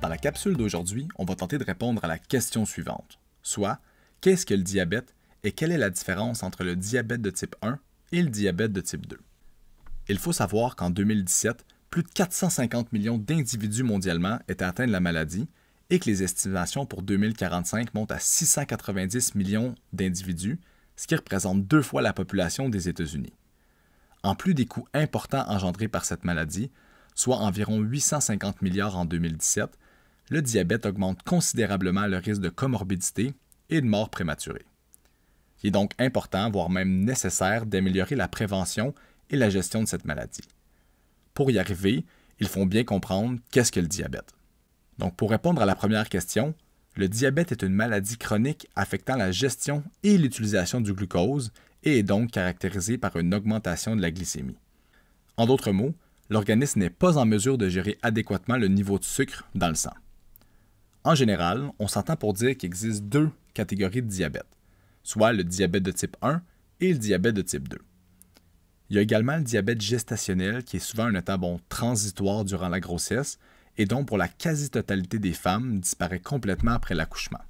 Dans la capsule d'aujourd'hui, on va tenter de répondre à la question suivante, soit qu'est-ce que le diabète et quelle est la différence entre le diabète de type 1 et le diabète de type 2. Il faut savoir qu'en 2017, plus de 450 millions d'individus mondialement étaient atteints de la maladie et que les estimations pour 2045 montent à 690 millions d'individus, ce qui représente 2 fois la population des États-Unis. En plus des coûts importants engendrés par cette maladie, soit environ 850 milliards en 2017, le diabète augmente considérablement le risque de comorbidité et de mort prématurée. Il est donc important, voire même nécessaire, d'améliorer la prévention et la gestion de cette maladie. Pour y arriver, il faut bien comprendre qu'est-ce que le diabète. Donc, pour répondre à la première question, le diabète est une maladie chronique affectant la gestion et l'utilisation du glucose et est donc caractérisée par une augmentation de la glycémie. En d'autres mots, l'organisme n'est pas en mesure de gérer adéquatement le niveau de sucre dans le sang. En général, on s'entend pour dire qu'il existe 2 catégories de diabète, soit le diabète de type 1 et le diabète de type 2. Il y a également le diabète gestationnel qui est souvent un état transitoire durant la grossesse et dont pour la quasi-totalité des femmes disparaît complètement après l'accouchement.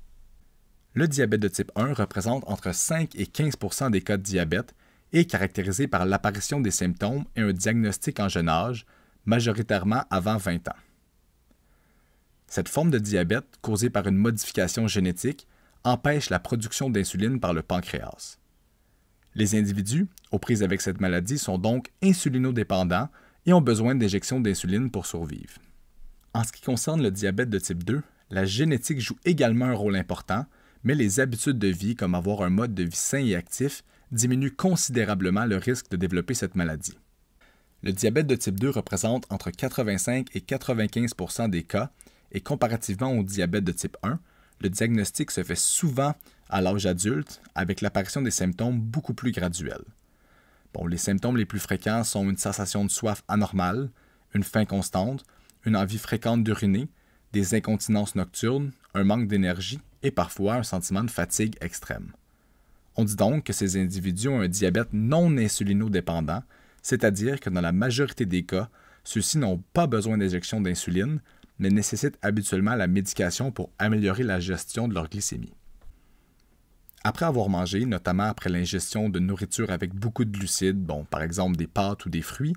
Le diabète de type 1 représente entre 5 et 15 % des cas de diabète et est caractérisé par l'apparition des symptômes et un diagnostic en jeune âge, majoritairement avant 20 ans. Cette forme de diabète, causée par une modification génétique, empêche la production d'insuline par le pancréas. Les individus aux prises avec cette maladie sont donc insulinodépendants et ont besoin d'injections d'insuline pour survivre. En ce qui concerne le diabète de type 2, la génétique joue également un rôle important, mais les habitudes de vie, comme avoir un mode de vie sain et actif, diminuent considérablement le risque de développer cette maladie. Le diabète de type 2 représente entre 85 et 95 % des cas, et comparativement au diabète de type 1, le diagnostic se fait souvent à l'âge adulte, avec l'apparition des symptômes beaucoup plus graduels. Les symptômes les plus fréquents sont une sensation de soif anormale, une faim constante, une envie fréquente d'uriner, des incontinences nocturnes, un manque d'énergie et parfois un sentiment de fatigue extrême. On dit donc que ces individus ont un diabète non insulinodépendant, c'est-à-dire que dans la majorité des cas, ceux-ci n'ont pas besoin d'injection d'insuline, mais nécessitent habituellement la médication pour améliorer la gestion de leur glycémie. Après avoir mangé, notamment après l'ingestion de nourriture avec beaucoup de glucides, par exemple des pâtes ou des fruits,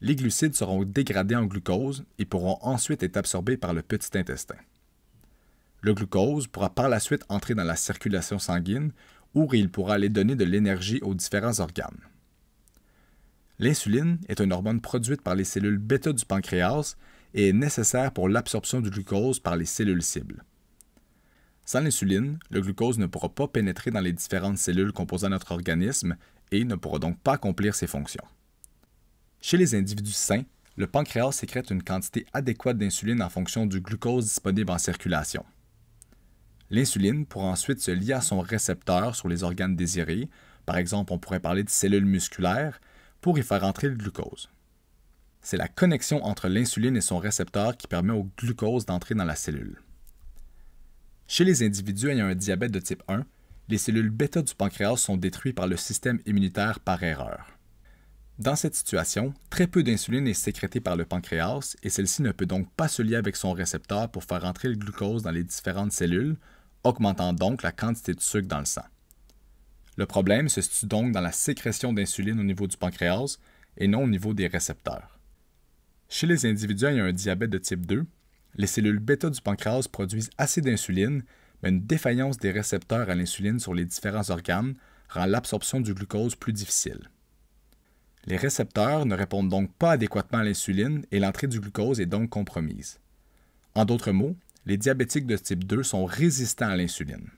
les glucides seront dégradés en glucose et pourront ensuite être absorbés par le petit intestin. Le glucose pourra par la suite entrer dans la circulation sanguine où il pourra aller donner de l'énergie aux différents organes. L'insuline est une hormone produite par les cellules bêta du pancréas et est nécessaire pour l'absorption du glucose par les cellules cibles. Sans l'insuline, le glucose ne pourra pas pénétrer dans les différentes cellules composant notre organisme et ne pourra donc pas accomplir ses fonctions. Chez les individus sains, le pancréas sécrète une quantité adéquate d'insuline en fonction du glucose disponible en circulation. L'insuline pourra ensuite se lier à son récepteur sur les organes désirés, par exemple on pourrait parler de cellules musculaires, pour y faire entrer le glucose. C'est la connexion entre l'insuline et son récepteur qui permet au glucose d'entrer dans la cellule. Chez les individus ayant un diabète de type 1, les cellules bêta du pancréas sont détruites par le système immunitaire par erreur. Dans cette situation, très peu d'insuline est sécrétée par le pancréas et celle-ci ne peut donc pas se lier avec son récepteur pour faire entrer le glucose dans les différentes cellules, augmentant donc la quantité de sucre dans le sang. Le problème se situe donc dans la sécrétion d'insuline au niveau du pancréas et non au niveau des récepteurs. Chez les individus ayant un diabète de type 2, les cellules bêta du pancréas produisent assez d'insuline, mais une défaillance des récepteurs à l'insuline sur les différents organes rend l'absorption du glucose plus difficile. Les récepteurs ne répondent donc pas adéquatement à l'insuline et l'entrée du glucose est donc compromise. En d'autres mots, les diabétiques de type 2 sont résistants à l'insuline.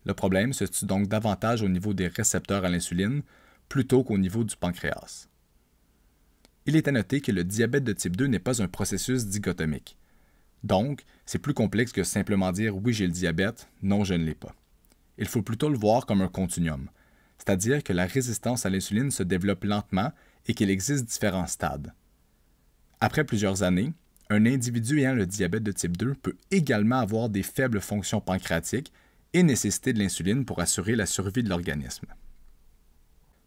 Le problème se situe donc davantage au niveau des récepteurs à l'insuline plutôt qu'au niveau du pancréas. Il est à noter que le diabète de type 2 n'est pas un processus dichotomique. Donc, c'est plus complexe que simplement dire « oui, j'ai le diabète, non, je ne l'ai pas ». Il faut plutôt le voir comme un continuum, c'est-à-dire que la résistance à l'insuline se développe lentement et qu'il existe différents stades. Après plusieurs années, un individu ayant le diabète de type 2 peut également avoir des faibles fonctions pancréatiques et nécessiter de l'insuline pour assurer la survie de l'organisme.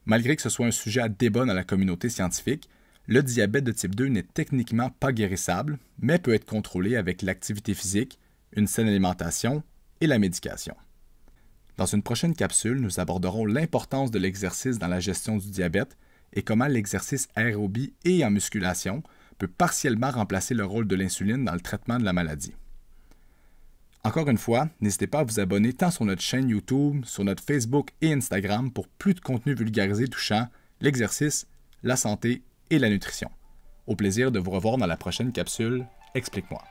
Malgré que ce soit un sujet à débat dans la communauté scientifique, le diabète de type 2 n'est techniquement pas guérissable, mais peut être contrôlé avec l'activité physique, une saine alimentation et la médication. Dans une prochaine capsule, nous aborderons l'importance de l'exercice dans la gestion du diabète et comment l'exercice aérobie et en musculation peut partiellement remplacer le rôle de l'insuline dans le traitement de la maladie. Encore une fois, n'hésitez pas à vous abonner tant sur notre chaîne YouTube, sur notre Facebook et Instagram pour plus de contenu vulgarisé touchant l'exercice, la santé et la nutrition. Au plaisir de vous revoir dans la prochaine capsule. Explique-moi.